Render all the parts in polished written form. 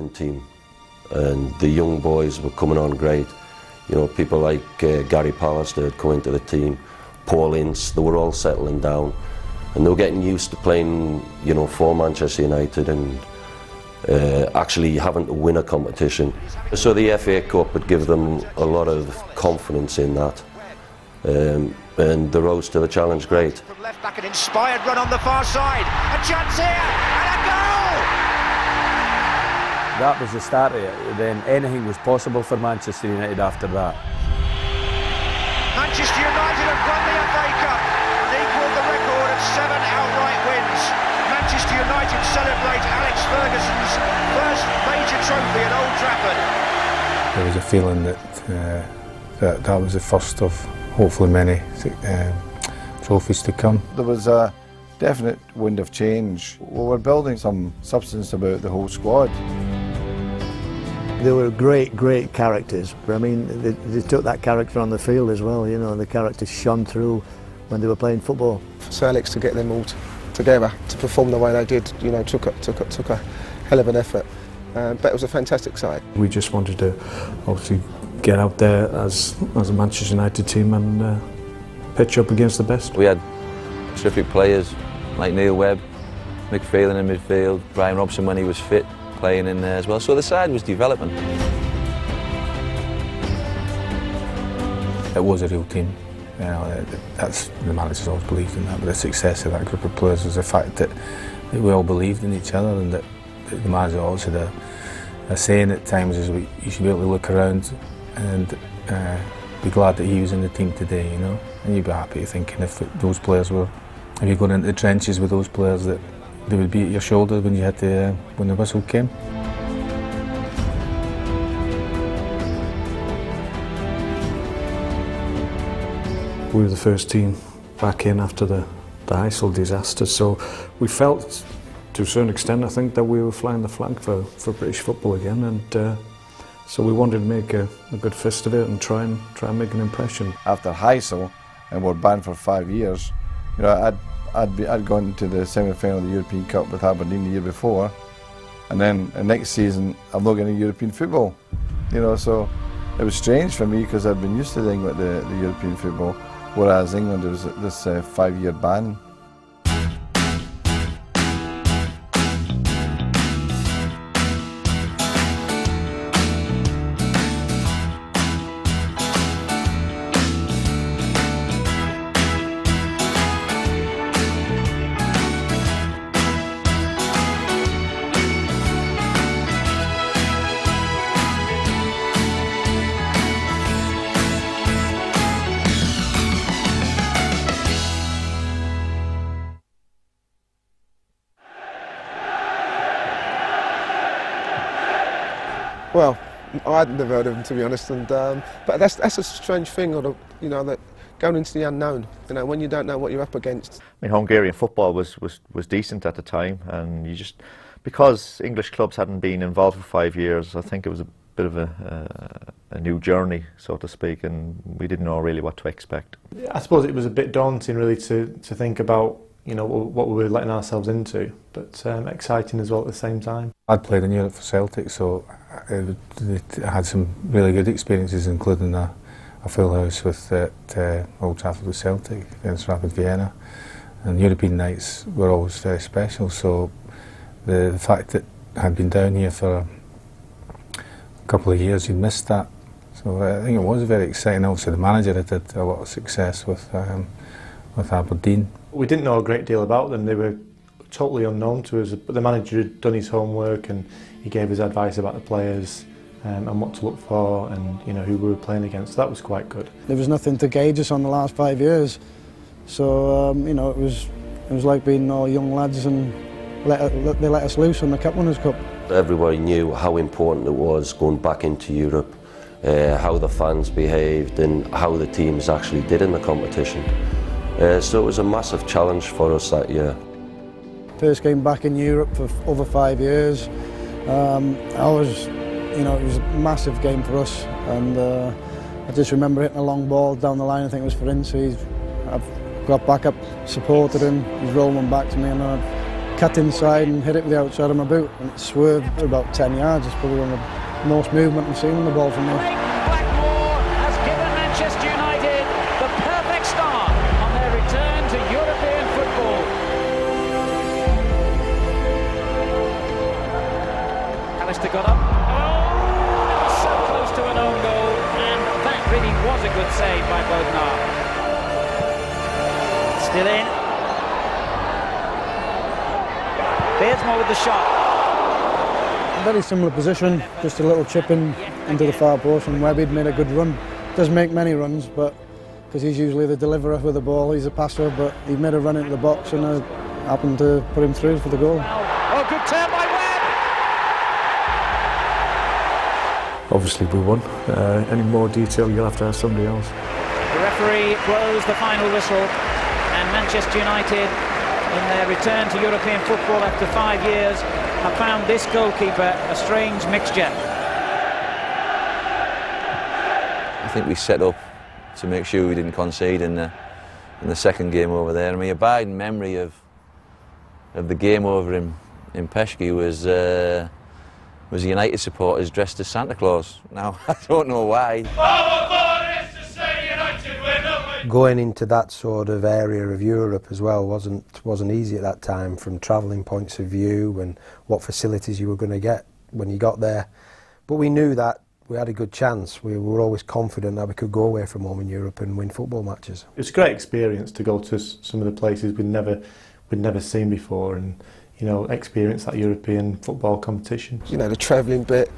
aspiring team, and the young boys were coming on great. You know, people like Gary Pallister had come into the team, Paul Ince, they were all settling down, and they were getting used to playing, you know, for Manchester United and actually having to win a competition. So the FA Cup would give them a lot of confidence in that. And they rose to the challenge great. From left back, an inspired run on the far side, a chance here, and a goal! That was the start of it. Then anything was possible for Manchester United after that. Manchester United have won the FA Cup and equalled the record of 7 outright wins. Manchester United celebrate Alex Ferguson's first major trophy at Old Trafford. There was a feeling that that was the first of hopefully many trophies to come. There was a definite wind of change. We were building some substance about the whole squad. They were great characters. I mean, they took that character on the field as well, you know, the character shone through when they were playing football. For Sir Alex to get them all together, to perform the way they did, you know, took a hell of an effort. But it was a fantastic sight. We just wanted to obviously get out there as a Manchester United team and pitch up against the best. We had terrific players like Neil Webb, Mick Phelan in midfield, Brian Robson when he was fit, playing in there as well. So the side was developing. It was a real team. You know, that's the managers always believed in that. But the success of that group of players was the fact that we all believed in each other, and that the manager always had a saying at times is you should be able to look around and be glad that he was in the team today, you know. And you'd be happy thinking if those players were, if you're going into the trenches with those players, that they would be at your shoulder when you had to, when the whistle came. We were the first team back in after the ISIL disaster, so we felt, to a certain extent, I think, that we were flying the flag for British football again, and so we wanted to make a good fist of it and try and make an impression. After ISIL, and we're banned for 5 years, you know, I'd gone to the semi-final of the European Cup with Aberdeen the year before, and then the next season I'm not getting European football, you know. So it was strange for me because I'd been used to the European football, whereas England was this 5-year ban. Well, I'd never heard of him, to be honest, and but that's a strange thing, you know, that going into the unknown, you know, when you don't know what you're up against. I mean, Hungarian football was decent at the time, and you just, because English clubs hadn't been involved for 5 years, I think it was a bit of a new journey, so to speak, and we didn't know really what to expect. I suppose it was a bit daunting, really, to think about, you know, what we were letting ourselves into, but exciting as well at the same time. I'd played in Europe for Celtic, so I had some really good experiences, including a full house at Old Trafford with Celtic against Rapid Vienna, and European nights were always very special. So the fact that I'd been down here for a couple of years, you'd missed that. So I think it was very exciting. Also, the manager had a lot of success with Aberdeen. We didn't know a great deal about them. They were totally unknown to us, but the manager had done his homework and he gave us advice about the players and what to look for, and, you know, who we were playing against. So that was quite good. There was nothing to gauge us on the last 5 years, so you know, it was like being all young lads, and they let us loose on the Cup Winners' Cup. Everybody knew how important it was going back into Europe, how the fans behaved and how the teams actually did in the competition. So it was a massive challenge for us that year. First game back in Europe for over 5 years. You know, it was a massive game for us, and I just remember hitting a long ball down the line. I think it was for Ince. I've got back up, supported him. He's rolling one back to me, and I cut inside and hit it with the outside of my boot, and it swerved for about 10 yards. It's probably one of the most movement I've seen on the ball from me. Blackmore has given Manchester United the perfect start on their return to European football. Alistair got up. Oh, so close to an own goal, and that really was a good save by Bodnar. Still in. Beardsmore with the shot. Very similar position, just a little chip in into the far post, and Webby'd made a good run. Doesn't make many runs, but because he's usually the deliverer with the ball, he's a passer, but he made a run into the box and I happened to put him through for the goal. Oh, good turn by Webb! Obviously we won. Any more detail you'll have to ask somebody else. The referee blows the final whistle, and Manchester United, in their return to European football after 5 years, have found this goalkeeper a strange mixture. I think we set up to make sure we didn't concede in the second game over there. I mean, abiding memory of the game over in Peshki was United supporters dressed as Santa Claus. Now, I don't know why. Going into that sort of area of Europe as well wasn't easy at that time, from travelling points of view and what facilities you were going to get when you got there. But we knew that we had a good chance. We were always confident that we could go away from home in Europe and win football matches. It's a great experience to go to some of the places we'd never seen before, and experience that European football competition. The travelling bit,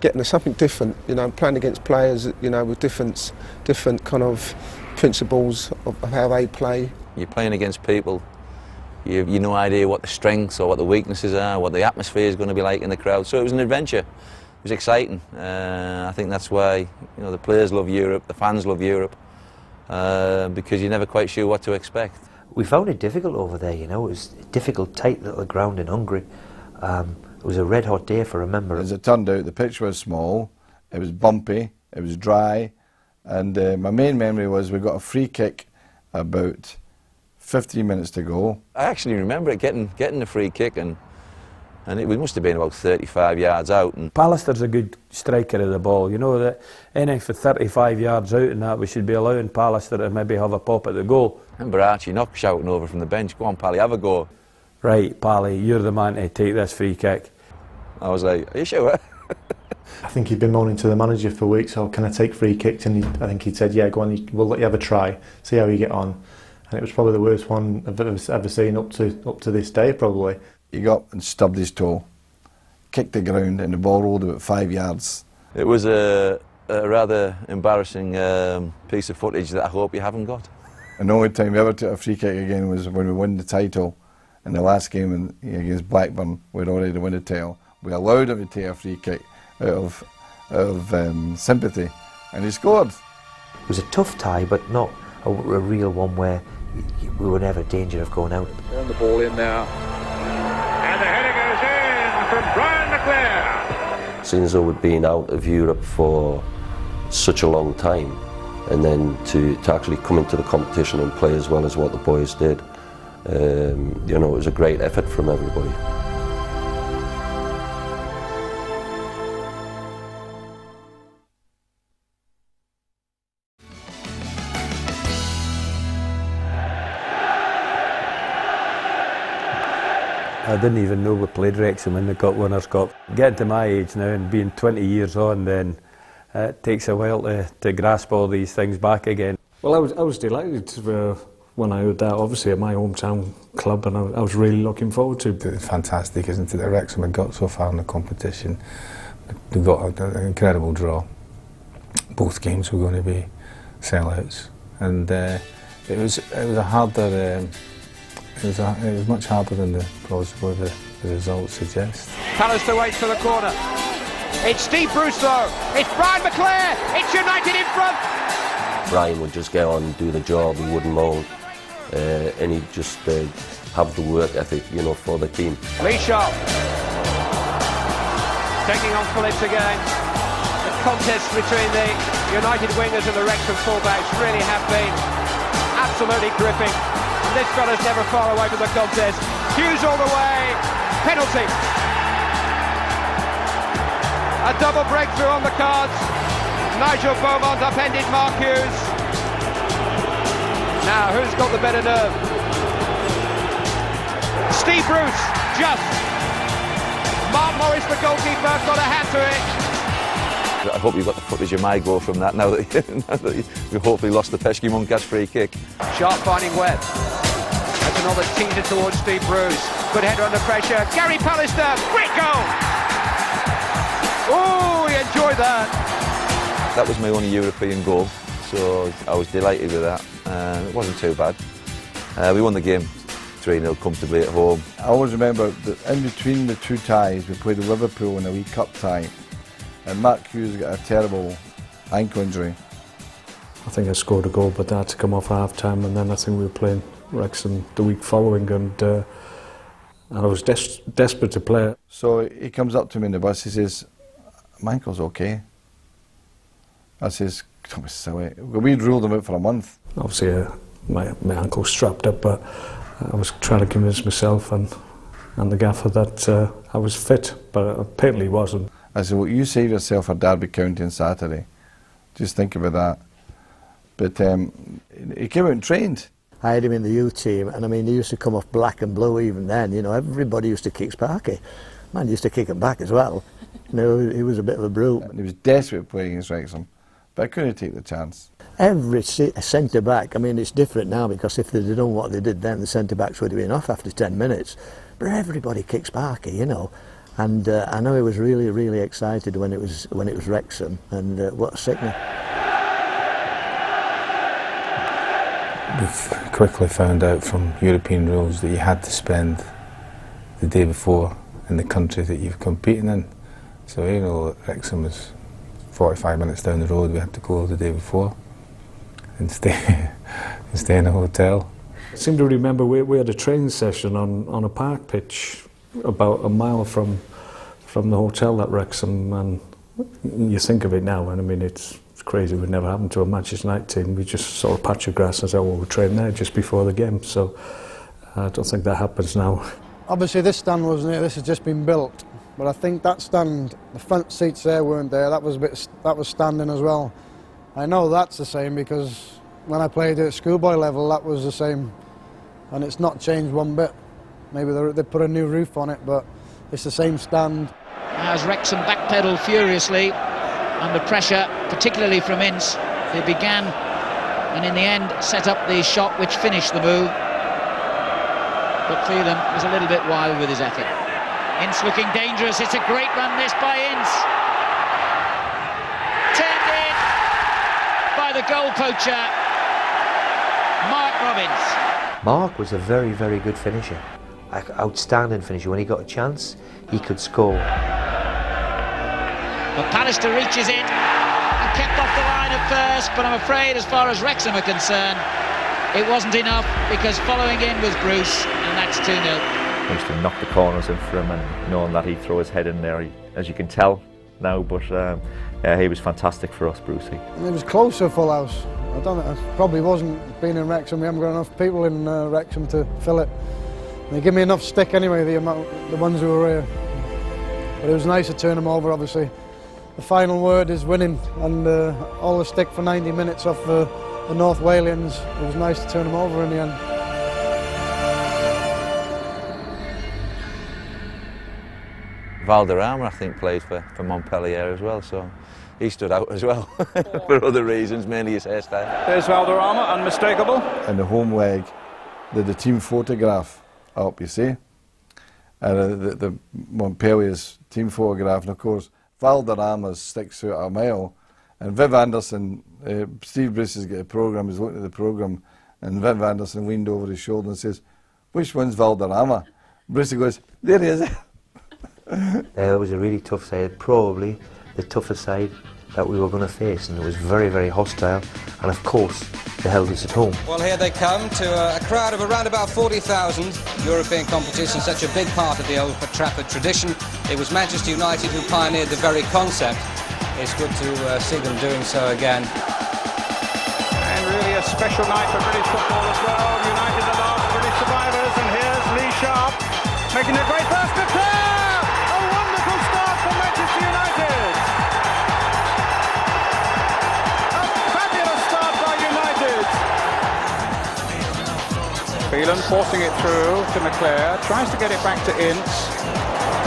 getting something different, playing against players, with different kind of principles of how they play. You're playing against people, you've no idea what the strengths or what the weaknesses are, what the atmosphere is going to be like in the crowd. So it was an adventure. It was exciting. I think that's why the players love Europe, the fans love Europe, because you're never quite sure what to expect. We found it difficult over there, it was a difficult, tight little ground in Hungary. It was a red-hot day for a member. As it turned out, the pitch was small, it was bumpy, it was dry, and my main memory was we got a free kick about 15 minutes to go. I actually remember it getting the free kick, and we must have been about 35 yards out. And Pallister's a good striker of the ball, that anything for 35 yards out and that, we should be allowing Pallister to maybe have a pop at the goal. I remember Archie Knock shouting over from the bench, "Go on, Pally, have a go." Right, Pally, you're the man to take this free kick. I was like, "Are you sure?" I think he'd been moaning to the manager for weeks, "Oh, can I take free kicks?" And I think he'd said, "Yeah, go on, we'll let you have a try, see how you get on." And it was probably the worst one I've ever seen up to this day, probably. He got and stubbed his toe, kicked the ground, and the ball rolled about 5 yards. It was a rather embarrassing piece of footage that I hope you haven't got. And the only time we ever took a free kick again was when we won the title. In the last game against Blackburn, we'd already won the title. We allowed him to take a free kick out of sympathy, and he scored. It was a tough tie, but not a real one where we were never in danger of going out. On the ball in now, and the header goes in from Brian McClare. Seeing as though we'd been out of Europe for such a long time, and then to actually come into the competition and play as well as what the boys did, it was a great effort from everybody. I didn't even know we played Wrexham in the Cup Winners' Cup. Getting to my age now and being 20 years on, then it takes a while to grasp all these things back again. Well, I was delighted when I heard that, obviously at my hometown club, and I was really looking forward to it. It's fantastic, isn't it, that Wrexham had got so far in the competition. They got an incredible draw. Both games were going to be sellouts, and it was a harder. It was much harder than the results suggest. Pallister waits for the corner. It's Steve Bruce though. It's Brian McClare. It's United in front. Brian would just get on and do the job. He wouldn't moan, and he'd just have the work ethic, for the team. Lee Sharp taking on Phillips again. The contest between the United wingers and the Wrexham fullbacks really have been absolutely gripping. This fella's never far away from the contest. Hughes all the way. Penalty. A double breakthrough on the cards. Nigel Beaumont upended Mark Hughes. Now, who's got the better nerve? Steve Bruce, just. Mark Morris, the goalkeeper, got a hat-trick. I hope you've got the footage of my goal from that now that we hopefully lost the pesky Monkas free kick. Sharp finding Webb. That's another teaser towards Steve Bruce. Good header under pressure. Gary Pallister, great goal! Oh, he enjoyed that. That was my only European goal, so I was delighted with that. It wasn't too bad. We won the game 3-0 comfortably at home. I always remember that in between the two ties, we played Liverpool in a wee cup tie, and Mark Hughes got a terrible ankle injury. I think I scored a goal, but I had to come off half-time, and then I think we were playing Wrexham the week following, and I was desperate to play. So he comes up to me in the bus, he says, "My ankle's okay." I says, "Don't be silly." We'd ruled him out for a month. Obviously, my ankle's strapped up, but I was trying to convince myself and the gaffer that I was fit, but apparently wasn't. I said, "Well, you save yourself for Derby County on Saturday. Just think about that." But he came out and trained. I had him in the youth team, and I mean, he used to come off black and blue even then. You know, everybody used to kick Sparky. Man used to kick him back as well. You know, he was a bit of a brute. And he was desperate to play against Wrexham, but I couldn't take the chance. Every centre-back, I mean, it's different now because if they'd done what they did then, the centre-backs would have been off after 10 minutes. But everybody kicked Sparky, you know. And I know he was really, really excited when it was Wrexham, and what a sickener. We've quickly found out from European rules that you had to spend the day before in the country that you're competing in. So, you know, Wrexham was 45 minutes down the road. We had to go the day before and stay in a hotel. I seem to remember we had a training session on a park pitch about a mile from the hotel at Wrexham, and you think of it now, and I mean it's crazy. It would never happen to a Manchester United team. We just saw a patch of grass and said, well, we'll train there just before the game, so I don't think that happens now. Obviously this stand wasn't it, this has just been built, but I think that stand, the front seats there weren't there, that was standing as well. I know that's the same because when I played at schoolboy level that was the same, and it's not changed one bit. Maybe they put a new roof on it, but it's the same stand. As Wrexham backpedaled furiously under pressure, particularly from Ince, they began and in the end set up the shot which finished the move. But Phelan was a little bit wild with his effort. Ince looking dangerous. It's a great run this by Ince. Turned in by the goal poacher, Mark Robbins. Mark was a very, very good finisher. Outstanding finisher. When he got a chance, he could score. But Pallister reaches it and kept off the line at first, but I'm afraid as far as Wrexham are concerned, it wasn't enough because following in was Bruce, and that's 2-0. He used to knock the corners in for him, and knowing that he'd throw his head in there, as you can tell now, but yeah, he was fantastic for us, Brucey. And it was close to a full house. I don't know, it probably wasn't being in Wrexham. We haven't got enough people in Wrexham to fill it. They give me enough stick anyway, the ones who were here. But it was nice to turn them over, obviously. The final word is winning, and all the stick for 90 minutes off the North Walians. It was nice to turn them over in the end. Valderrama, I think, played for Montpellier as well, so he stood out as well for other reasons, mainly his hairstyle. There's Valderrama, unmistakable. In the home leg, the team photograph up, you see, and the Montpellier's team photograph, and of course Valderrama's sticks out a mile, and Viv Anderson, Steve Bruce has got a programme, he's looking at the programme, and Viv Anderson leaned over his shoulder and says, "Which one's Valderrama?" Bruce goes, "There he is." It was a really tough side, probably the toughest side that we were going to face, and it was very, very hostile, and of course they held us at home. Well, here they come to a crowd of around about 40,000. European competition, such a big part of the Old Trafford tradition. It was Manchester United who pioneered the very concept. It's good to see them doing so again. And really a special night for British football as well. United, the last British survivors, and here's Lee sharp, making a great burst to clear! A wonderful start for Manchester United! A fabulous start by United! Phelan forcing it through to McClare, tries to get it back to Ince.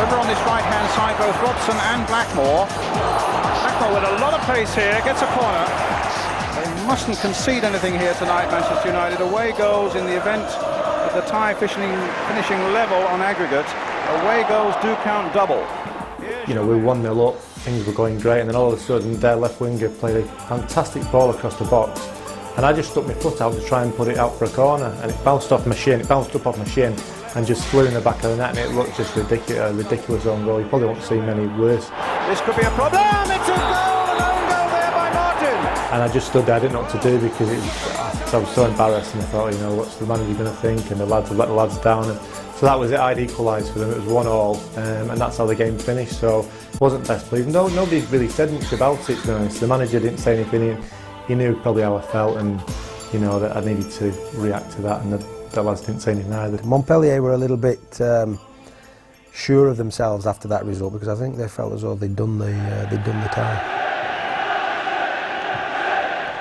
Over on this right-hand side, both Robson and Blackmore. Blackmore with a lot of pace here, gets a corner. They mustn't concede anything here tonight, Manchester United. Away goals in the event of the tie finishing level on aggregate. Away goals do count double. You know, we were 1-0 up, things were going great, and then all of a sudden their left winger played a fantastic ball across the box. And I just stuck my foot out to try and put it out for a corner, and it bounced off my shin, it bounced up off my shin and just flew in the back of the net, and it looked just ridiculous own goal. You probably won't see many worse. This could be a problem, it's a goal, an own goal there by Martin. And I just stood there, I didn't know what to do because I was so embarrassed, and I thought, you know, what's the manager going to think, and the lads have let the lads down. And so that was it, I'd equalised for them, it was 1-1, and that's how the game finished. So it wasn't best pleasing. Nobody really said much about it, to be honest. The manager didn't say anything. He knew probably how I felt, and you know that I needed to react to that, and the lads didn't say anything either. Montpellier were a little bit sure of themselves after that result, because I think they felt as though they'd done the tie.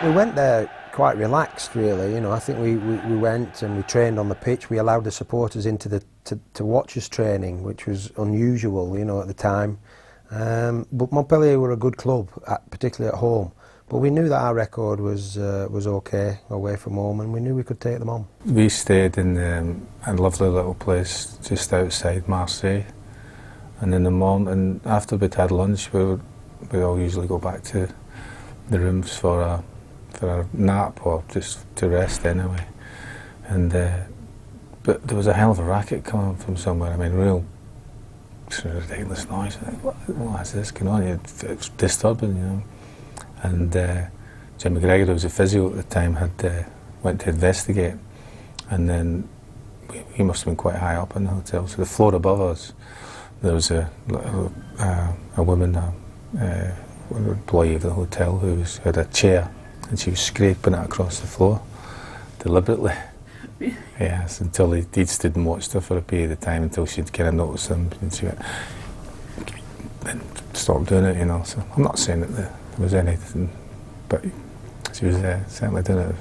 We went there quite relaxed, really. You know, I think we went and we trained on the pitch. We allowed the supporters into to watch us training, which was unusual, you know, at the time. But Montpellier were a good club, particularly at home. But we knew that our record was okay away from home, and we knew we could take them on. We stayed in a lovely little place just outside Marseille, and in the morning, after we'd had lunch, we all usually go back to the rooms for a nap or just to rest anyway. And but there was a hell of a racket coming from somewhere. I mean, real sort of ridiculous noise. What is this going on? It's disturbing, you know. And Jim McGregor, who was a physio at the time, had went to investigate, and then he must have been quite high up in the hotel. So the floor above us, there was a woman, an employee of the who had a chair, and she was scraping it across the floor deliberately. Yes, until he stood and watched her for a period of time until she'd kind of noticed him, and she went, then stopped doing it, you know. So I'm not saying that there was anything, but she was certainly doing it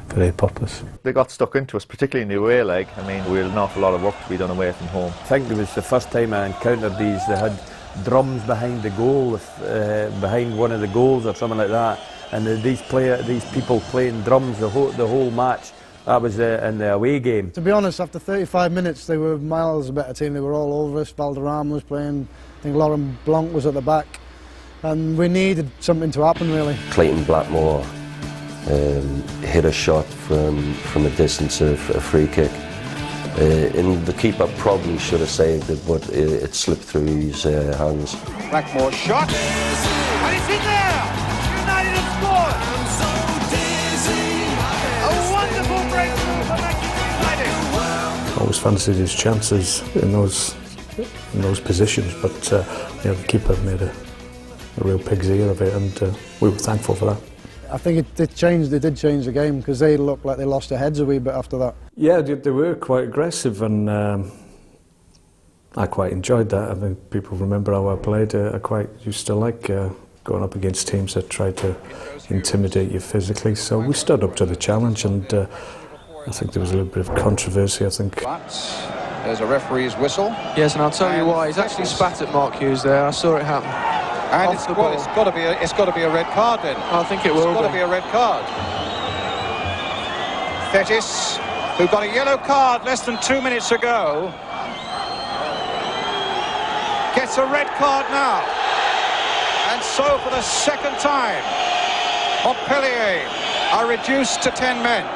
for a purpose. They got stuck into us, particularly in the away leg. I mean, we had an awful lot of work to be done away from home. I think it was the first time I encountered these. They had drums behind the goal, behind one of the goals or something like that, and these people playing drums the whole match. That was in the away game. To be honest, after 35 minutes, they were miles a better team. They were all over us. Valderrama was playing. I think Laurent Blanc was at the back. And we needed something to happen, really. Clayton Blackmore hit a shot from a distance of a free kick. And the keeper probably should have saved it, but it slipped through his hands. Blackmore shot, and it's in there! United have scored! A wonderful breakthrough for Manchester United! Always fancied his chances in those positions, but you know, the keeper made a real pig's ear of it, and we were thankful for that. I think it did change the game, because they looked like they lost their heads a wee bit after that. Yeah, they were quite aggressive, and I quite enjoyed that. I mean, people remember how I played. I quite used to like going up against teams that tried to intimidate you physically, so we stood up to the challenge, and I think there was a little bit of controversy, I think. But there's a referee's whistle. Yes, and I'll tell you why. He's actually spat at Mark Hughes there. I saw it happen. And it's got to be a red card then. I think it will. It's got to be a red card. Thetis, who got a yellow card less than 2 minutes ago, gets a red card now. And so for the second time, Montpellier are reduced to 10 men.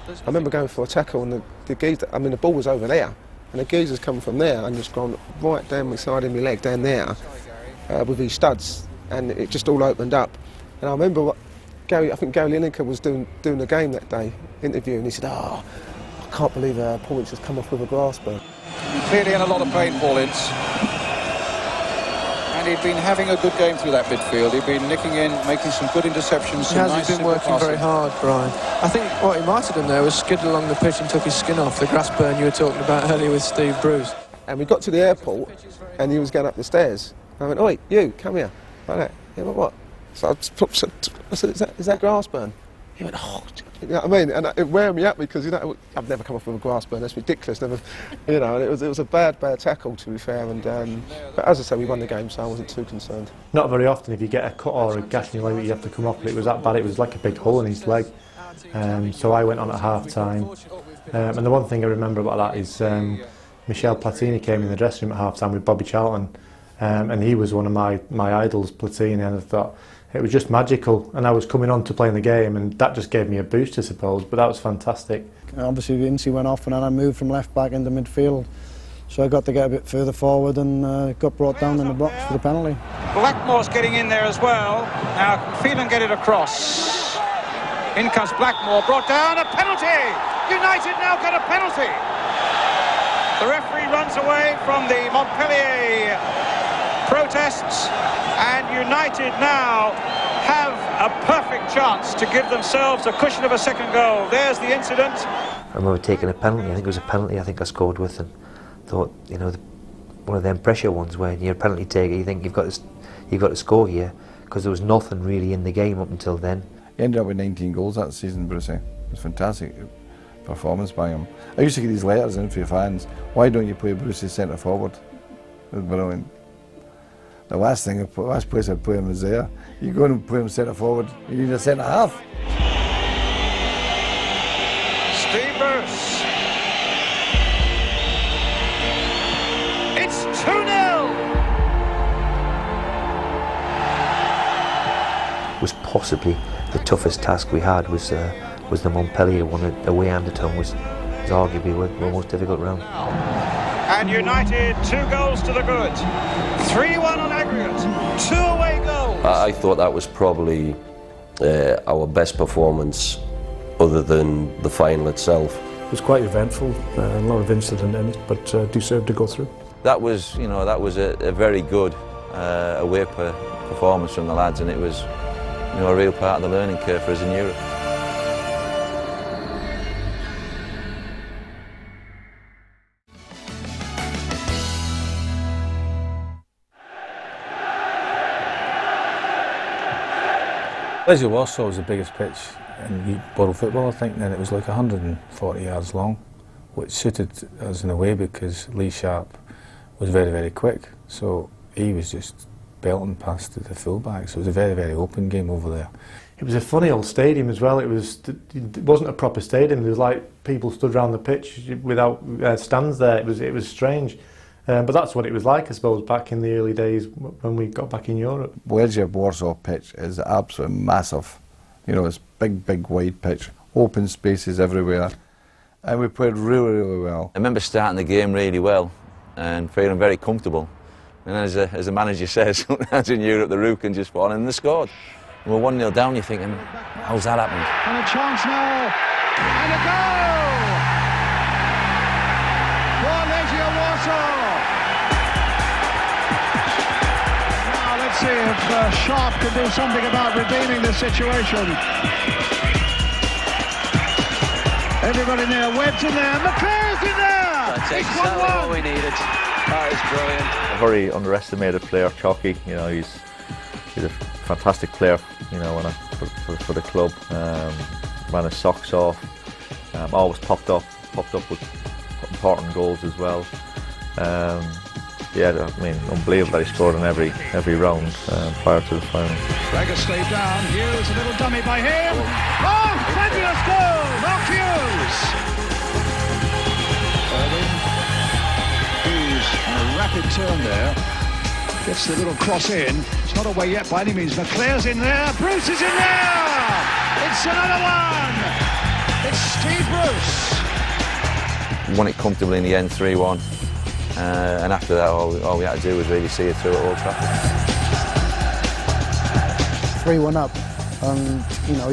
I remember going for a tackle, and the geezer, I mean, the ball was over there. And the geezer's come from there and just gone right down the side of my leg, down there, with his studs, and it just all opened up. And I remember I think Gary Lineker was doing the game that day, interview, and he said, "Oh, I can't believe Paul's just come off with a grass burn." Clearly in a lot of pain, Paul Ince. And he'd been having a good game through that midfield. He'd been nicking in, making some good interceptions. He has been working very hard, Brian. I think what he might have done there was skid along the pitch and took his skin off, the grass burn you were talking about earlier with Steve Bruce. And we got to the airport and he was going up the stairs. I went, "Oi, you, come here." Like that. He went, "What?" So I said, is that grass burn? He went, "Oh," you know what I mean? And it wound me up because, you know, I've never come off with a grass burn. That's ridiculous. Never, you know. And it was a bad tackle, to be fair. And but as I say, we won the game, so I wasn't too concerned. Not very often, if you get a cut or a gash in your leg, you have to come off. But it was that bad. It was like a big hole in his leg. So I went on at half time. And the one thing I remember about that is Michel Platini came in the dressing room at half time with Bobby Charlton. And he was one of my idols, Platini, and I thought it was just magical. And I was coming on to playing the game, and that just gave me a boost, I suppose. But that was fantastic. Obviously, Incy went off, and then I moved from left back into midfield. So I got to get a bit further forward and got brought down in the box for the penalty. Blackmore's getting in there as well. Now Phelan get it across. In comes Blackmore, brought down, a penalty! United now get a penalty! The referee runs away from the Montpellier protests, and United now have a perfect chance to give themselves a cushion of a second goal. There's the incident. I remember taking a penalty. I think it was a penalty I scored with, and thought, you know, one of them pressure ones where you're a penalty taker, you think you've got to score here, because there was nothing really in the game up until then. He ended up with 19 goals that season, Brucey. It was fantastic performance by him. I used to get these letters in for your fans. Why don't you play Brucey centre forward? It was brilliant. The last place I'd play him was there. You go and play him centre forward, you need a centre half. Steve Bruce. It's 2-0. Was possibly the toughest task we had was the Montpellier one away. Anderton was arguably the most difficult round. And United 2 goals to the good. 3-1 on aggregate. 2 away goals. I thought that was probably our best performance, other than the final itself. It was quite eventful, a lot of incident in it, but deserved to go through. That was, you know, a very good away performance from the lads, and it was, you know, a real part of the learning curve for us in Europe. Leisure Warsaw was the biggest pitch in Borough football, I think, and it was like 140 yards long, which suited us in a way because Lee Sharp was very, very quick, so he was just belting past the full-back, so it was a very, very open game over there. It was a funny old stadium as well. It wasn't a proper stadium. There was like people stood around the pitch without stands there. It was strange. But that's what it was like, I suppose, back in the early days when we got back in Europe. Leisure Warsaw pitch is absolutely massive. You know, it's big wide pitch, open spaces everywhere, and we played really, really well. I remember starting the game really well and feeling very comfortable. And as the manager says, sometimes in Europe the roof can just fall in, and they scored. And we're 1-0 down, you're thinking, how's that happened? And a chance now, and a goal! For Legia Warsaw! Now let's see if Sharp can do something about redeeming the situation. Everybody in there, Webb's in there, McClare's in there! That's exactly what we needed. That is brilliant. A very underestimated player, Chalky. You know, he's a fantastic player. You know, for the club. Ran his socks off. Always popped up with important goals as well. Yeah, I mean, unbelievable that he scored in every round prior to the final. Raggers stayed down. Hughes, a little dummy by him. Oh, fabulous goal! Mark Hughes. Hughes on a rapid turn there. Gets the little cross in. It's not away yet by any means. McClare's in there. Bruce is in there. It's another one. It's Steve Bruce. Won it comfortably in the end, 3-1. And after that, all we had to do was really see it through at Old Trafford. 3-1 up, and you know,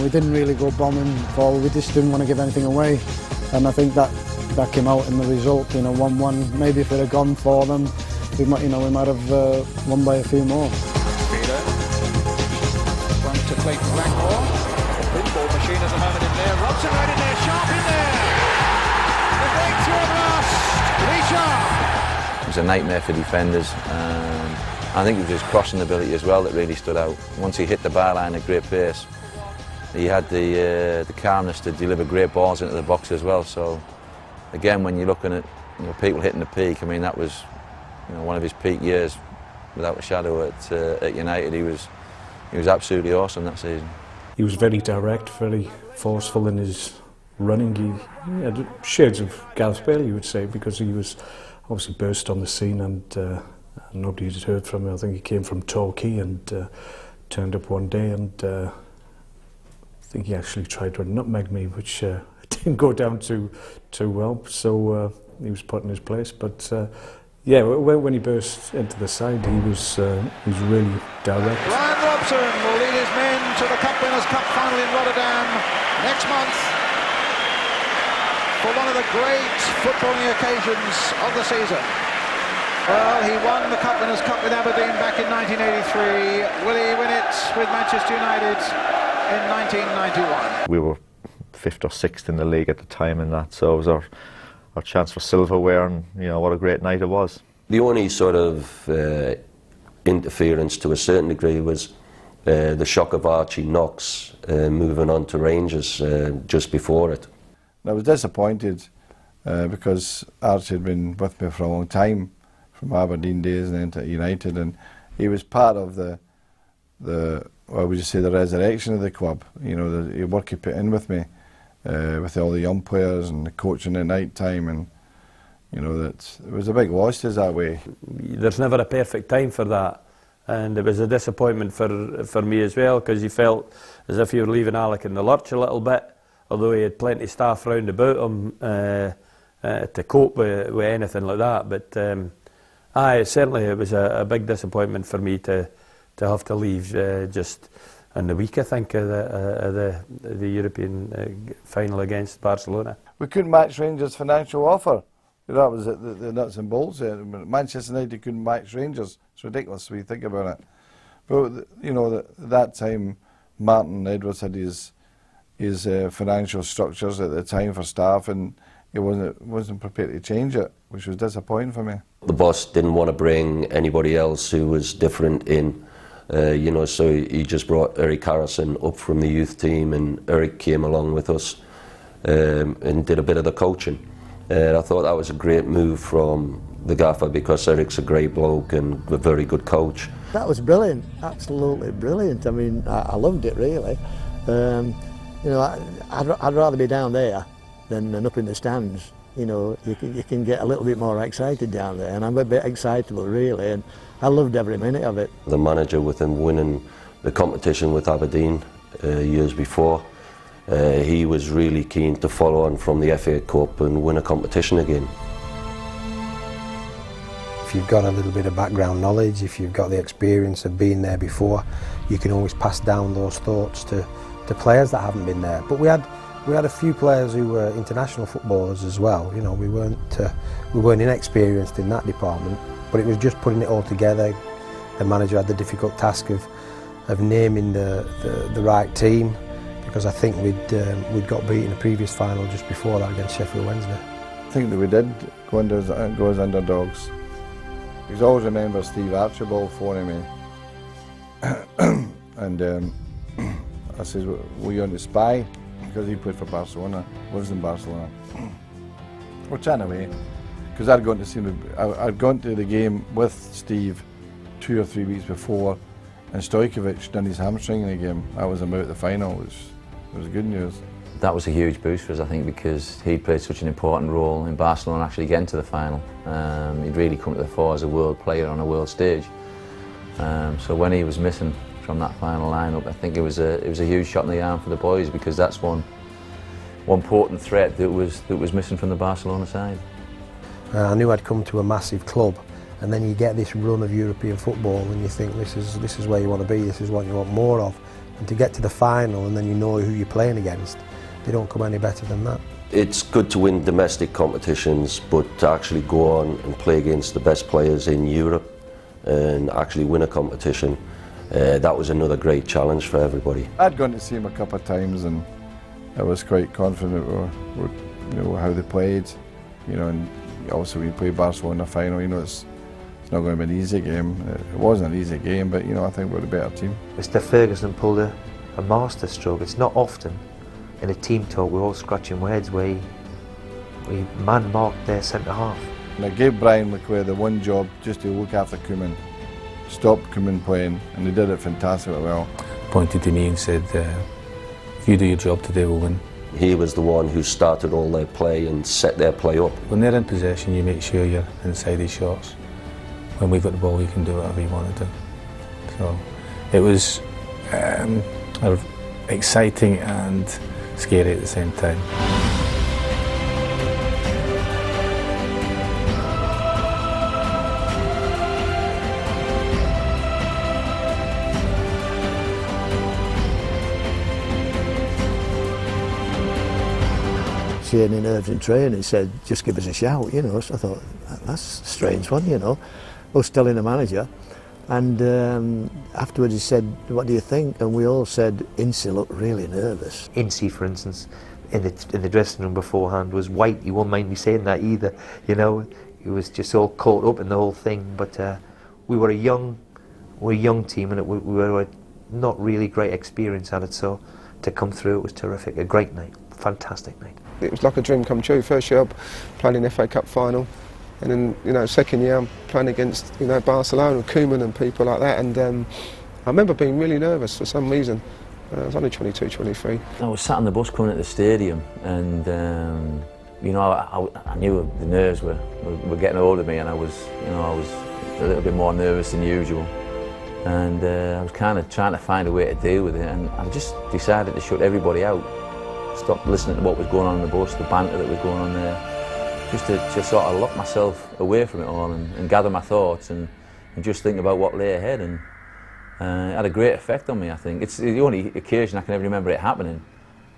we didn't really go bombing forward. We just didn't want to give anything away, and I think that came out in the result. You know, 1-1. Maybe if it had gone for them, we might have won by a few more. Peter. One to Clayton Blackmore. The pinball machine at the moment in there. Robson right in there, sharp in there. The breakthrough at last. Lee Sharp. It was a nightmare for defenders. I think it was his crossing ability as well that really stood out. Once he hit the byline at great pace, he had the calmness to deliver great balls into the box as well. So again, when you're looking at people hitting the peak, I mean that was one of his peak years without a shadow at United. He was absolutely awesome that season. He was very direct, very forceful in his running. He had shades of Gareth Bale, you would say, because he was obviously burst on the scene and nobody had heard from him. I think he came from Torquay and turned up one day, and I think he actually tried to nutmeg me, which didn't go down too well. So he was put in his place. But yeah, when he burst into the side, he was really direct. Ryan Robson will lead his men to the Cup Winners' Cup final in Rotterdam next month for one of the great footballing occasions of the season. Well, he won the Cup Winners' Cup with Aberdeen back in 1983. Will he win it with Manchester United in 1991? We were 5th or 6th in the league at the time in that, so it was our chance for silverware, and what a great night it was. The only sort of interference to a certain degree was the shock of Archie Knox moving on to Rangers just before it. I was disappointed because Archie had been with me for a long time, from Aberdeen days and then to United, and he was part of the would you say, the resurrection of the club. The work he put in with me, with all the young players and the coaching at night time, and that it was a big loss to us that way. There's never a perfect time for that, and it was a disappointment for me as well, because you felt as if you were leaving Alec in the lurch a little bit, although he had plenty of staff round about him to cope with anything like that. But certainly it was a big disappointment for me to have to leave just in the week, I think, of the European final against Barcelona. We couldn't match Rangers' financial offer. That was the nuts and bolts. Manchester United couldn't match Rangers. It's ridiculous when you think about it. But at that time, Martin Edwards had his financial structures at the time for staff, and he wasn't prepared to change it, which was disappointing for me. The boss didn't want to bring anybody else who was different in, so he just brought Eric Harrison up from the youth team, and Eric came along with us and did a bit of the coaching. And I thought that was a great move from the gaffer, because Eric's a great bloke and a very good coach. That was brilliant, absolutely brilliant. I mean, I loved it really. I'd rather be down there than up in the stands. You can get a little bit more excited down there, and I'm a bit excitable really, and I loved every minute of it. The manager, with him winning the competition with Aberdeen years before, he was really keen to follow on from the FA Cup and win a competition again. If you've got a little bit of background knowledge, if you've got the experience of being there before, you can always pass down those thoughts to players that haven't been there. But we had a few players who were international footballers as well. We weren't inexperienced in that department, but it was just putting it all together. The manager had the difficult task of naming the right team, because I think we'd got beat in the previous final just before that against Sheffield Wednesday. I think that we did go as underdogs. I always remember Steve Archibald phoning me, and I said, "Were you on the spy?" Because he played for Barcelona, lives in Barcelona. We're chatting away, because I'd gone to the game with Steve 2 or 3 weeks before, and Stojkovic done his hamstring in the game. I was about the final, which was good news. That was a huge boost for us, I think, because he'd played such an important role in Barcelona actually getting to the final. He'd really come to the fore as a world player on a world stage. So when he was missing from that final lineup, I think it was a huge shot in the arm for the boys, because that's one potent threat that was missing from the Barcelona side. I knew I'd come to a massive club, and then you get this run of European football, and you think this is where you want to be, this is what you want more of. And to get to the final, and then you know who you're playing against, they don't come any better than that. It's good to win domestic competitions, but to actually go on and play against the best players in Europe and actually win a competition, that was another great challenge for everybody. I'd gone to see him a couple of times, and I was quite confident with you know, how they played. You know, and obviously when you play Barcelona final, you know it's not going to be an easy game. It wasn't an easy game, but you know I think we're a better team. Mr. Ferguson pulled a master stroke. It's not often in a team talk we're all scratching our heads where he man-marked their centre-half. And I gave Brian McClare the one job just to look after Koeman, stop Koeman playing, and he did it fantastically well. Pointed to me and said, if you do your job today, we'll win. He was the one who started all their play and set their play up. When they're in possession, you make sure you're inside these shots. When we've got the ball, you can do whatever you want to do. So it was exciting and scary at the same time. Seeing in urgent training, he said, just give us a shout, you know. So I thought, that's a strange one, you know. Us telling the manager. And afterwards he said, what do you think? And we all said, Ince looked really nervous. Ince, for instance, in the dressing room beforehand was white. You won't mind me saying that either, you know. He was just all caught up in the whole thing. But we were a young team, and we were not really great experience at it. So to come through, it was terrific. A great night, fantastic night. It was like a dream come true. First year I played in the FA Cup final, and then, you know, second year I'm playing against, you know, Barcelona, Koeman and people like that, and I remember being really nervous for some reason. I was only 22, 23. I was sat on the bus coming at the stadium, and you know, I knew the nerves were getting hold of me, and I was a little bit more nervous than usual, and I was kind of trying to find a way to deal with it, and I just decided to shut everybody out, stop listening to what was going on in the bus, the banter that was going on there, just to sort of lock myself away from it all and gather my thoughts and just think about what lay ahead. And it had a great effect on me, I think. It's the only occasion I can ever remember it happening,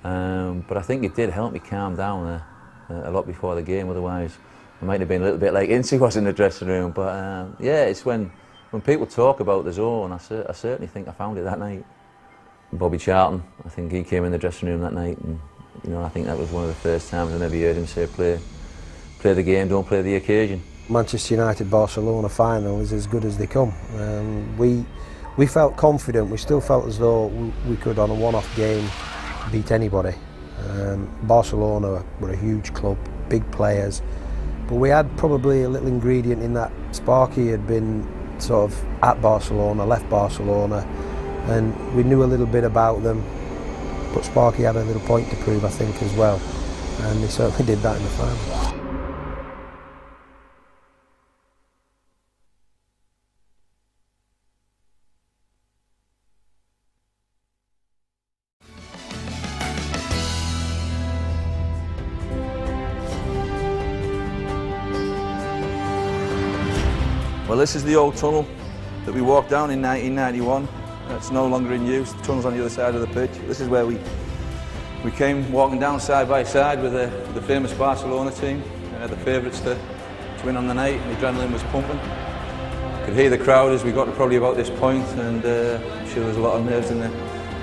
but I think it did help me calm down a lot before the game. Otherwise I might have been a little bit like Ince was in the dressing room. But yeah, it's when people talk about the zone, I certainly think I found it that night. Bobby Charlton, I think he came in the dressing room that night, and you know, I think that was one of the first times I never heard him say, play the game, don't play the occasion. Manchester United-Barcelona final is as good as they come. We felt confident. We still felt as though we could, on a one-off game, beat anybody. Barcelona were a huge club, big players, but we had probably a little ingredient in that. Sparky had been sort of at Barcelona, left Barcelona, and we knew a little bit about them, but Sparky had a little point to prove, I think, as well, and he certainly did that in the final. Well, this is the old tunnel that we walked down in 1991. It's no longer in use. The tunnel's on the other side of the pitch. This is where we came walking down side by side with the famous Barcelona team, the favourites to win on the night, and the adrenaline was pumping. You could hear the crowd as we got to probably about this point, and I'm sure there's a lot of nerves in there,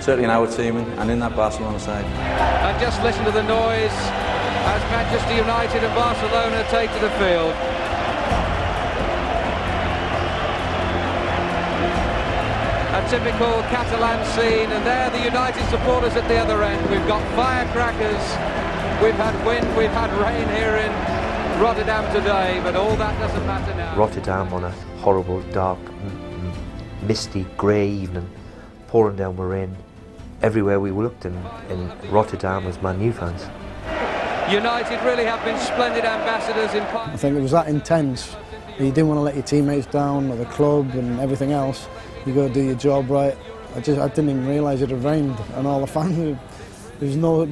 certainly in our team and in that Barcelona side. And just listen to the noise as Manchester United and Barcelona take to the field. A typical Catalan scene, and there the United supporters at the other end. We've got firecrackers, we've had wind, we've had rain here in Rotterdam today, but all that doesn't matter now. Rotterdam on a horrible, dark, misty, grey evening, pouring down with rain. Everywhere we looked in Rotterdam was Man U fans. United really have been splendid ambassadors in... I think it was that intense. You didn't want to let your teammates down, or the club and everything else. You got to do your job right. I didn't even realise it had rained, and all the fans, there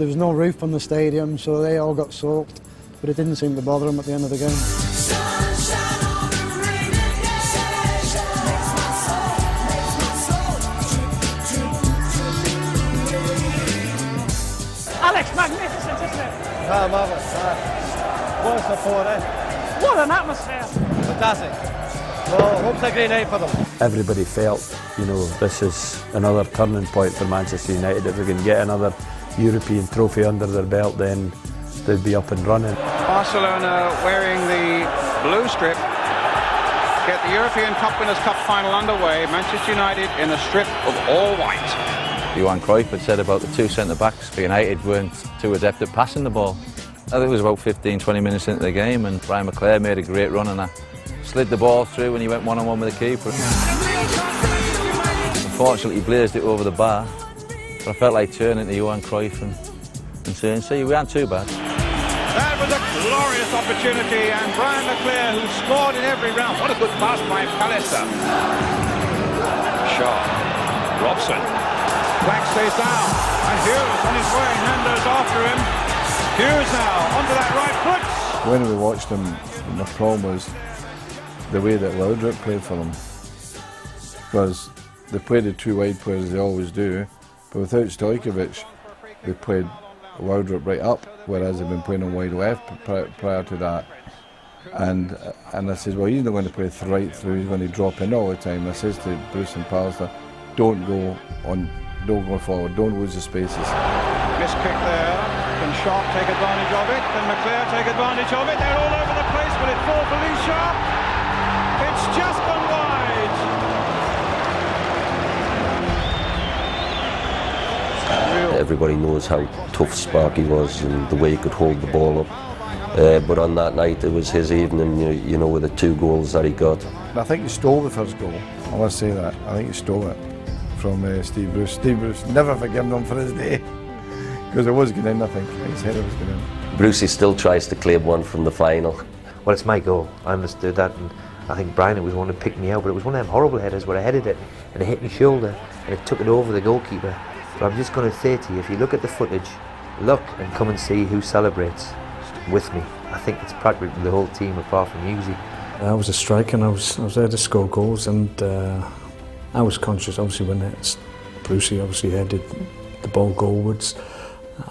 was no roof on the stadium, so they all got soaked, but it didn't seem to bother them at the end of the game. Alex, magnificent, isn't it? marvellous. What support, eh? What an atmosphere! Fantastic. Well, hope's a great night for them. Everybody felt, this is another turning point for Manchester United. If we can get another European trophy under their belt, then they'd be up and running. Barcelona wearing the blue strip get the European Cup Winners' Cup final underway. Manchester United in a strip of all white. Johan Cruyff had said about the two centre-backs for United weren't too adept at passing the ball. I think it was about 15-20 minutes into the game and Brian McClair made a great run and I slid the ball through when he went one-on-one with the keeper. Unfortunately, he blazed it over the bar, but I felt like turning to Johan Cruyff and saying, see, we aren't too bad. That was a glorious opportunity, and Brian McClair, who scored in every round. What a good pass by Pallister. Shaw, Robson. Black stays down, and Hughes on his way. Nando's after him. Hughes now onto that right foot. When we watched them, the problem was the way that Laudrup played for them, because they played the two wide players they always do, but without Stojkovic, they played Laudrup right up, whereas they've been playing on wide left prior to that. And I says, well, he's not going to play right through, he's going to drop in all the time. I says to Bruce and Pallister, don't go forward, don't lose the spaces. Missed kick there. Can Sharp take advantage of it? Can McClair take advantage of it? They're all over the place. Will it fall for Lee Sharp? It's just gone wide. Everybody knows how tough Sparky was and the way he could hold the ball up. But on that night it was his evening, with the 2 goals that he got. I think he stole the first goal. I must say that. I think he stole it from Steve Bruce. Steve Bruce never forgiven him for his day. Because it was good in, I think. His header was good in. Brucey still tries to claim one from the final. Well, it's my goal. I understood that, and I think Brian was one to pick me out, but it was one of them horrible headers where I headed it, and it hit my shoulder, and it took it over the goalkeeper. But I'm just going to say to you, if you look at the footage, look and come and see who celebrates with me. I think it's practically the whole team apart from Husey. I was a striker and I was there to score goals, and I was conscious, obviously, when Brucey obviously headed the ball goalwards.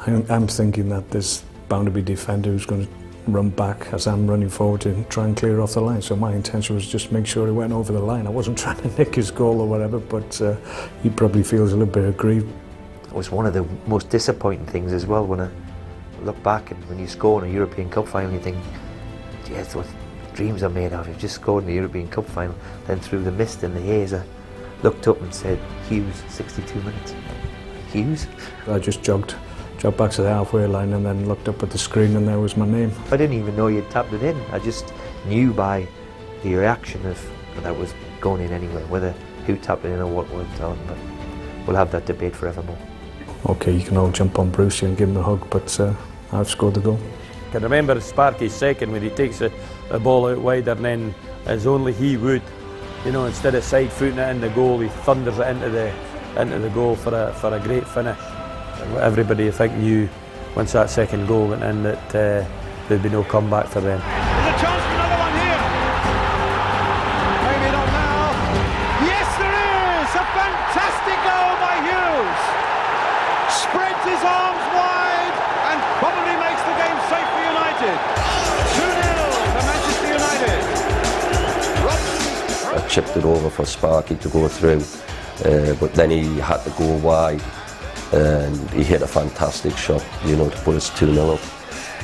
I'm thinking that there's bound to be a defender who's going to run back as I'm running forward to try and clear off the line. So my intention was just make sure he went over the line. I wasn't trying to nick his goal or whatever, but he probably feels a little bit aggrieved. It was one of the most disappointing things as well when I look back and when you score in a European Cup final, you think, yeah, that's what dreams are made of. You've just scored in the European Cup final. Then through the mist and the haze, I looked up and said, Hughes, 62 minutes. Hughes? I just jogged back to the halfway line and then looked up at the screen and there was my name. I didn't even know you'd tapped it in. I just knew by the reaction of that was going in anyway, whether who tapped it in or what went on, but we'll have that debate forevermore. Okay, you can all jump on Brucey and give him a hug, but I've scored the goal. I can remember Sparky's second when he takes the ball out wider, and then as only he would, instead of side footing it in the goal, he thunders it into the goal for a great finish. Everybody, I think, knew once that second goal went in that there'd be no comeback for them. There's a chance for another one here. Maybe not now. Yes, there is! A fantastic goal by Hughes. Spreads his arms wide and probably makes the game safe for United. 2-0 for Manchester United. I chipped it over for Sparky to go through, but then he had to go wide. And he hit a fantastic shot, to put us 2-0 up.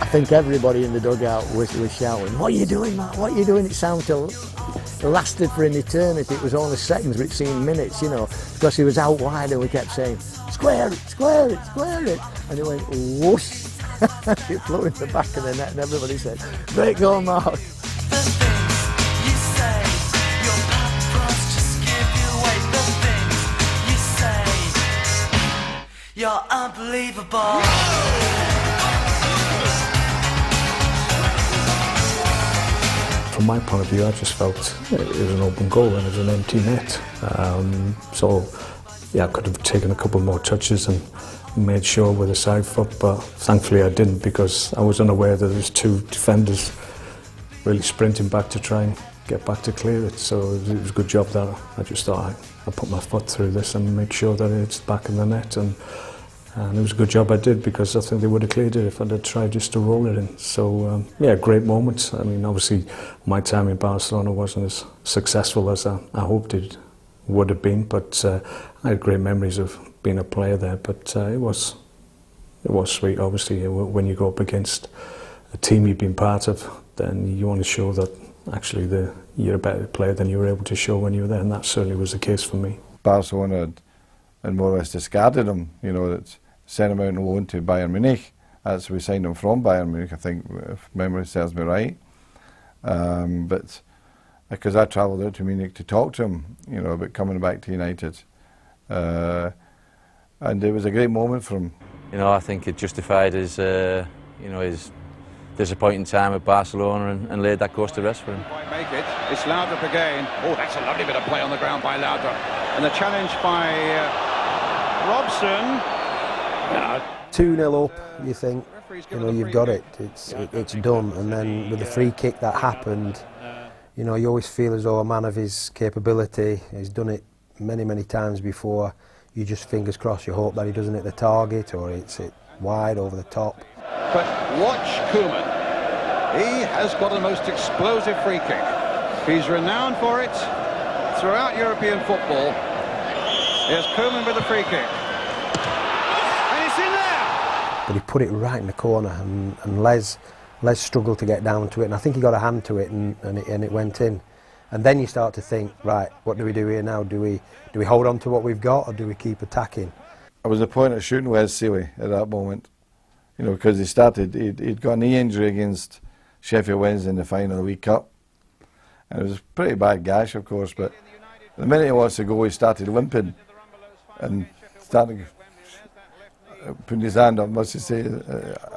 I think everybody in the dugout was shouting, "What are you doing, Matt? What are you doing?" It sounded it lasted for an eternity. It was only seconds, but it seemed minutes, because he was out wide and we kept saying, "Square it, square it, square it." And it went whoosh. It flew in the back of the net and everybody said, "Great goal, Mark." You're unbelievable. From my point of view, I just felt it was an open goal and it was an empty net. So, I could have taken a couple more touches and made sure with a side foot, but thankfully I didn't because I was unaware that there was 2 defenders really sprinting back to try and get back to clear it. So it was a good job that I just thought I put my foot through this and make sure that it's back in the net. And And it was a good job I did, because I think they would have cleared it if I'd have tried just to roll it in. So yeah, great moments. I mean, obviously my time in Barcelona wasn't as successful as I hoped it would have been, but I had great memories of being a player there. But it was sweet, obviously, when you go up against a team you've been part of, then you want to show that actually you're a better player than you were able to show when you were there, and that certainly was the case for me. Barcelona had more or less discarded him, you know, that sent him out on loan to Bayern Munich. That's we signed him from Bayern Munich, I think, if memory serves me right. But because I travelled out to Munich to talk to him, you know, about coming back to United. And it was a great moment for him. You know, I think it justified his, you know, his disappointing time at Barcelona and laid that course to rest for him. Make it. It's Laudrup again. Oh, that's a lovely bit of play on the ground by Laudrup. And the challenge by Robson. 2-0 up, you think, you know, you've got it, it's done, and then with the free kick that happened, you know, you always feel as though a man of his capability, he's done it many times before, you just fingers crossed, you hope that he doesn't hit the target or hits it wide over the top. But watch Koeman. He has got a most explosive free kick. He's renowned for it throughout European football. Here's Koeman with a free kick. And it's in there! But he put it right in the corner, and Les struggled to get down to it, and I think he got a hand to it, and it went in. And then you start to think, right, what do we do here now? Do we hold on to what we've got, or do we keep attacking? I was a point of shooting Wes Seeley at that moment, you know, because he'd got a knee injury against Sheffield Wednesday in the final of the League Cup. And it was a pretty bad gash, of course, but the minute he wants to go, he started limping and started putting his hand up, must he say,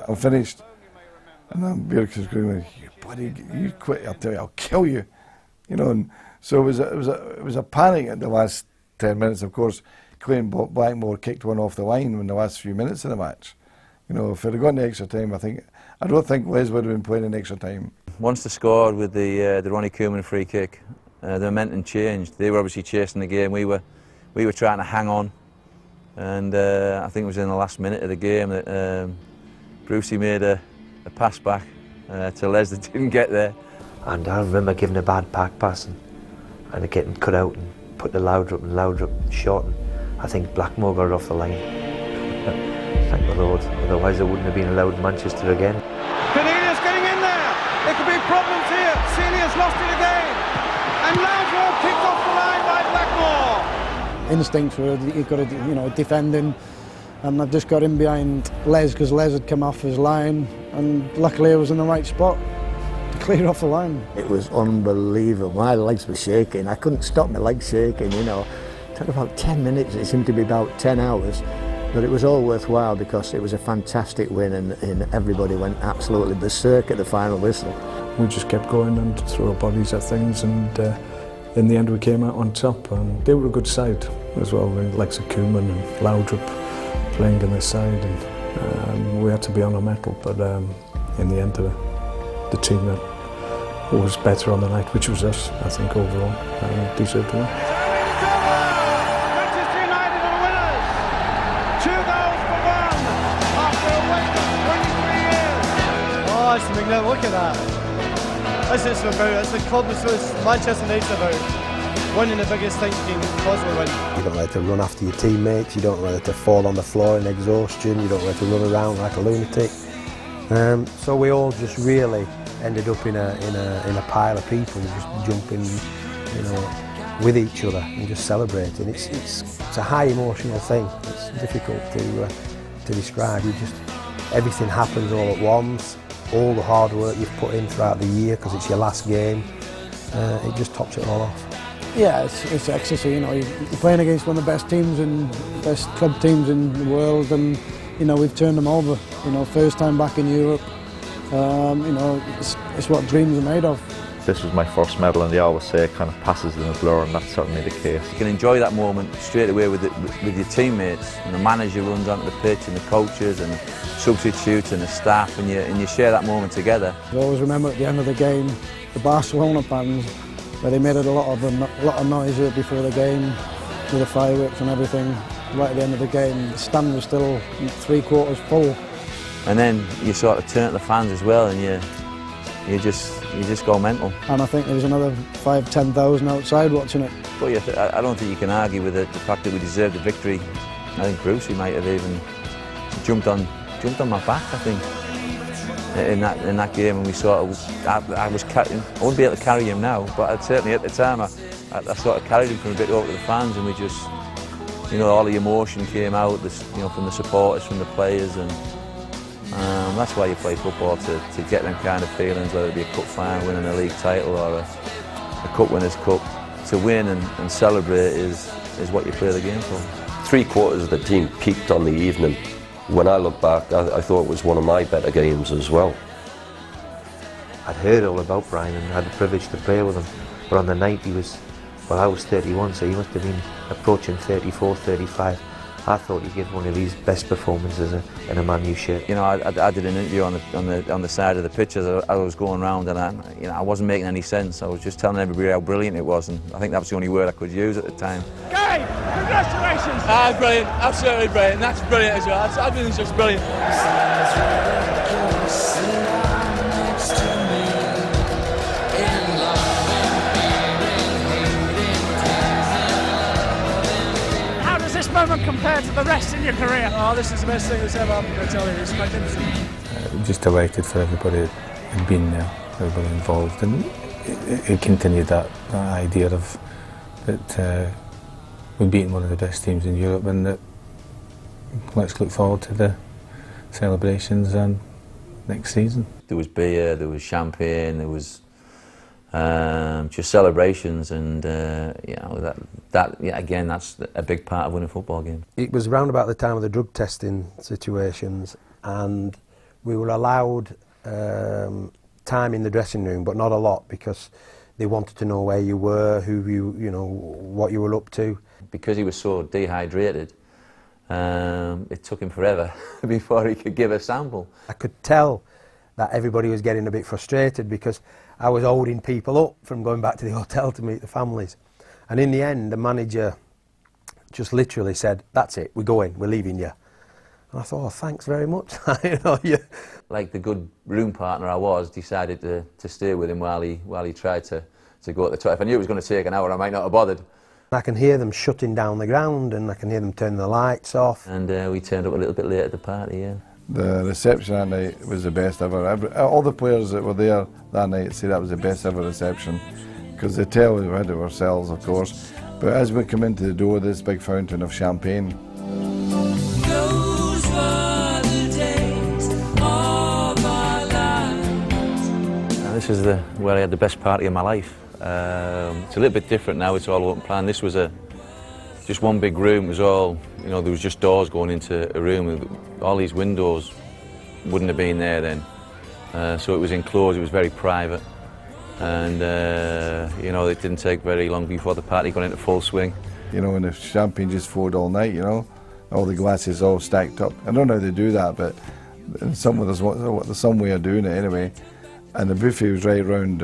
I'm finished. And then Björk was screaming, you bloody, you quit, I'll tell you, I'll kill you. You know, and so it was a panic at the last 10 minutes. Of course, Clayton Blackmore kicked one off the line in the last few minutes of the match. You know, if it had gone to extra time, I don't think Les would have been playing in extra time. Once they scored with the Ronnie Koeman free kick, the momentum changed. They were obviously chasing the game. We were trying to hang on, and I think it was in the last minute of the game that Brucey made a pass back to Les that didn't get there. And I remember giving a bad pack pass and it getting cut out and put the Laudrup, and Laudrup shot, and I think Blackmore got it off the line. Thank the Lord, otherwise they wouldn't have been allowed Manchester again. Cornelius getting in there. There could be problems here. Celia's lost it again. And Laudrup kicked off the line by Blackmore. Instincts were you've got to, you know, defending, and I've just got in behind Les because Les had come off his line, and luckily I was in the right spot to clear off the line. It was unbelievable. My legs were shaking. I couldn't stop my legs shaking, you know. It took about 10 minutes. It seemed to be about 10 hours. But it was all worthwhile because it was a fantastic win, and everybody went absolutely berserk at the final whistle. We just kept going and threw our bodies at things, and in the end we came out on top, and they were a good side as well, with likes of Koeman and Laudrup playing in their side, and we had to be on our mettle, but in the end the team that was better on the night, which was us, I think, overall, deserved to win. Look at that. This is about, it's the club, it's Manchester United about winning the biggest thing you can possibly win. You don't like to run after your teammates, you don't like to fall on the floor in exhaustion, you don't like to run around like a lunatic. So we all just really ended up in a pile of people just jumping, you know, with each other and just celebrating. It's a high emotional thing. It's difficult to describe. Everything happens all at once. All the hard work you've put in throughout the year because it's your last game, it just tops it all off. Yeah, it's ecstasy, you know, you're playing against one of the best teams and best club teams in the world, and you know, we've turned them over, you know, first time back in Europe, you know, it's what dreams are made of. This was my first medal, and they always say it kind of passes in a blur, and that's certainly the case. You can enjoy that moment straight away with your teammates, and the manager runs onto the pitch, and the coaches and substitutes and the staff, and you share that moment together. I always remember at the end of the game, the Barcelona fans, where they made a lot of noise before the game with the fireworks and everything. right at the end of the game, the stand was still 3/4 full. And then you sort of turn to the fans as well, and you just go mental. And I think there was another 5,000–10,000 outside watching it. But yeah, I don't think you can argue with it, the fact that we deserved the victory. I think Brucey might have even jumped on my back, I think, in that game, and we sort of, I wouldn't be able to carry him now, but certainly at the time I sort of carried him from a bit over to the fans, and we just, all the emotion came out, from the supporters, from the players, and that's why you play football, to get them kind of feelings, whether it be a cup final, winning a league title, or a cup winners' cup. To win and celebrate is what you play the game for. 3/4 of the team peaked on the evening. When I look back, I thought it was one of my better games as well. I'd heard all about Brian and had the privilege to play with him, but on the night I was 31, so he must have been approaching 34, 35. I thought he'd give one of his best performances in a Man U shirt. I did an interview on the side of the pitch as I was going round, and I wasn't making any sense. I was just telling everybody how brilliant it was, and I think that was the only word I could use at the time. Gary, congratulations! Brilliant, absolutely brilliant. That's brilliant as well. I think it's just brilliant. Moment compared to the rest in your career? Oh, this is the best thing that's ever happened, I tell you. It's magnificent. Just delighted for everybody who'd been there, everybody involved, and it continued that idea of that we've beaten one of the best teams in Europe, and that let's look forward to the celebrations and next season. There was beer, there was champagne, there was just celebrations, and again, that's a big part of winning a football game. It was round about the time of the drug testing situations, and we were allowed time in the dressing room, but not a lot, because they wanted to know where you were, what you were up to. Because he was so dehydrated, it took him forever before he could give a sample. I could tell that everybody was getting a bit frustrated, because I was holding people up from going back to the hotel to meet the families. And in the end, the manager just literally said, "That's it, we're going, we're leaving you." And I thought, "Oh, thanks very much." Like the good room partner I was, decided to stay with him while he tried to go at the top. If I knew it was going to take an hour, I might not have bothered. I can hear them shutting down the ground, and I can hear them turning the lights off. And we turned up a little bit late at the party, yeah. The reception that night was the best ever. All the players that were there that night say that was the best ever reception, because they tell we had it ourselves, of course. But as we come into the door, this big fountain of champagne. Those were the days of our lives. This is where I had the best party of my life. It's a little bit different now. It's all open plan. This was just one big room. It was all, there was just doors going into a room. All these windows wouldn't have been there then. So it was enclosed, it was very private. And, it didn't take very long before the party got into full swing. And the champagne just flowed all night, all the glasses all stacked up. I don't know how they do that, but there's some way of doing it anyway. And the buffet was right round,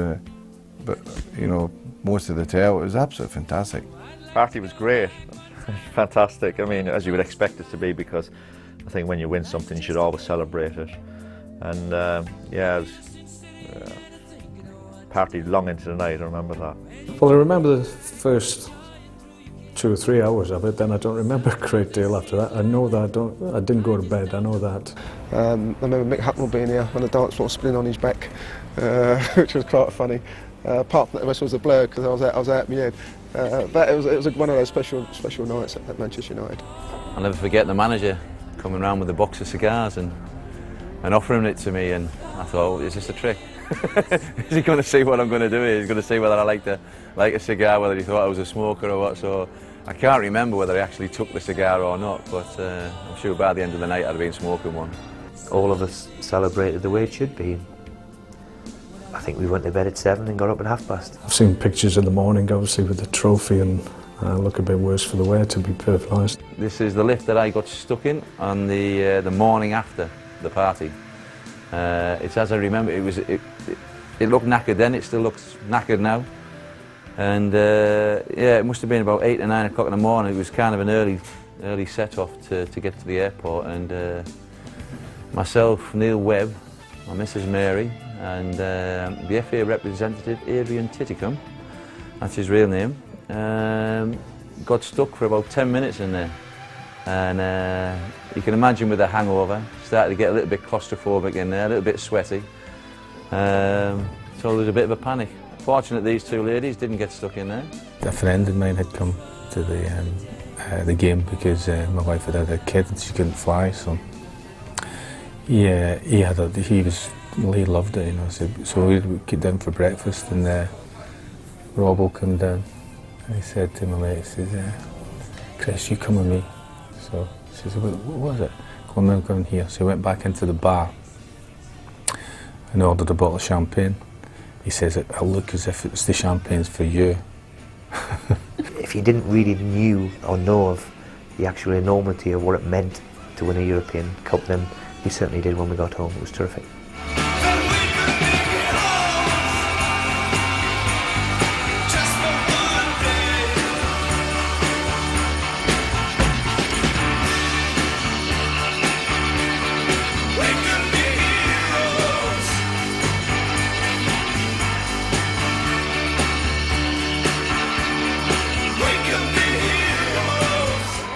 most of the tail. It was absolutely fantastic. Party was great, fantastic. I mean, as you would expect it to be, because I think when you win something, you should always celebrate it. And it was party long into the night. I remember that. Well, I remember the first 2 or 3 hours of it. Then I don't remember a great deal after that. I know that I didn't go to bed. I know that. I remember Mick Hucknall being here on the dance floor, spinning on his back, which was quite funny. Apart from that, the rest was a blur because I was out of my head. But it was one of those special nights at Manchester United. I'll never forget the manager coming around with a box of cigars and offering it to me, and I thought, is this a trick? Is he going to see what I'm going to do here? He's going to see whether I like a cigar, whether he thought I was a smoker or what. So I can't remember whether he actually took the cigar or not, but I'm sure by the end of the night I'd have been smoking one. All of us celebrated the way it should be. I think we went to bed at 7 and got up at past. I've seen pictures in the morning, obviously, with the trophy, and look a bit worse for the wear, to be perfectly honest. This is the lift that I got stuck in on the morning after the party. It's as I remember. It looked knackered then. It still looks knackered now. And it must have been about 8 or 9 o'clock in the morning. It was kind of an early set-off to get to the airport, and myself, Neil Webb, my Mrs Mary, and the FA representative Adrian Titticum, that's his real name, got stuck for about 10 minutes in there. And you can imagine with a hangover, started to get a little bit claustrophobic in there, a little bit sweaty. So there was a bit of a panic. Fortunate these two ladies didn't get stuck in there. A friend of mine had come to the game because my wife had a kid and she couldn't fly, so he loved it, you know. So we get down for breakfast, and Rob will come down, and he said to my mate, he says, "Chris, you come with me." So he says, "What was it?" "Come on, come here." So he went back into the bar and ordered a bottle of champagne. He says, "It'll look as if it's the champagne's for you." If you didn't really know of the actual enormity of what it meant to win a European Cup, then we certainly did when we got home. It was terrific.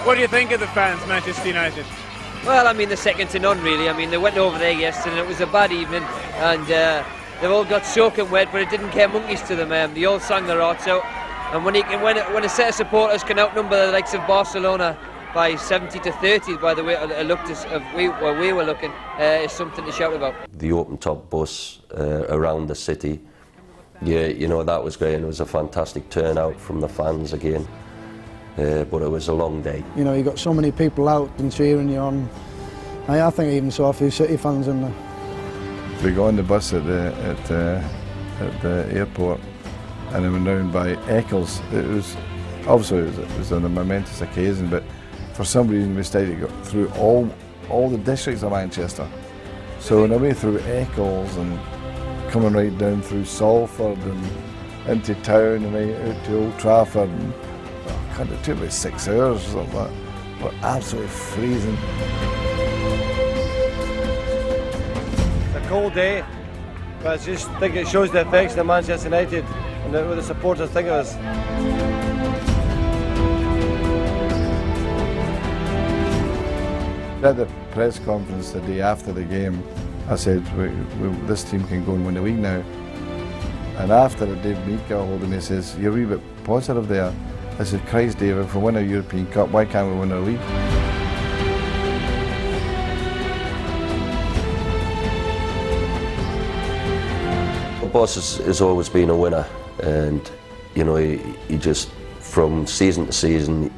What do you think of the fans, Manchester United? Well, I mean, they're second to none, really. I mean, they went over there yesterday and it was a bad evening, and they've all got soaking wet, but it didn't care monkeys to them. They all sang their hearts out, and when a set of supporters can outnumber the likes of Barcelona by 70 to 30, by the way it looked as we were looking, is something to shout about. The open-top bus around the city, yeah, you know, that was great, and it was a fantastic turnout from the fans again. But it was a long day. You know, you got so many people out and cheering you on. I think I even saw a few City fans in there. We got on the bus at the airport, and then went round by Eccles. It was on a momentous occasion, but for some reason we decided to go through all the districts of Manchester. So on our way through Eccles and coming right down through Salford and into town and right out to Old Trafford. And, it took about 6 hours or something like that. But absolutely freezing. It's a cold day, but I just think it shows the affection of Manchester United and what the supporters think of us. At the press conference the day after the game, I said, this team can go and win the league now. And after Dave Mead got hold of me and says, "You're a wee bit positive there." I said, "Christ, Dave, if we win a European Cup, why can't we win a league?" The boss has always been a winner, and you know, he just, from season to season,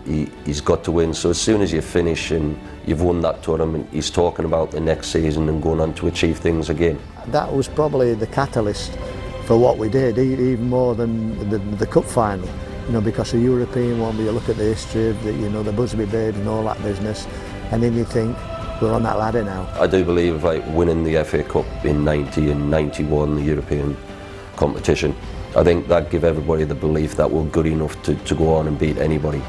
he's got to win. So as soon as you finish and you've won that tournament, he's talking about the next season and going on to achieve things again. That was probably the catalyst for what we did, even more than the cup final. You know, because a European one, you look at the history of the Busby Bid and all that business, and then you think, we're on that ladder now. I do believe, like, winning the FA Cup in 90 and 91, the European competition, I think that gave everybody the belief that we're good enough to go on and beat anybody.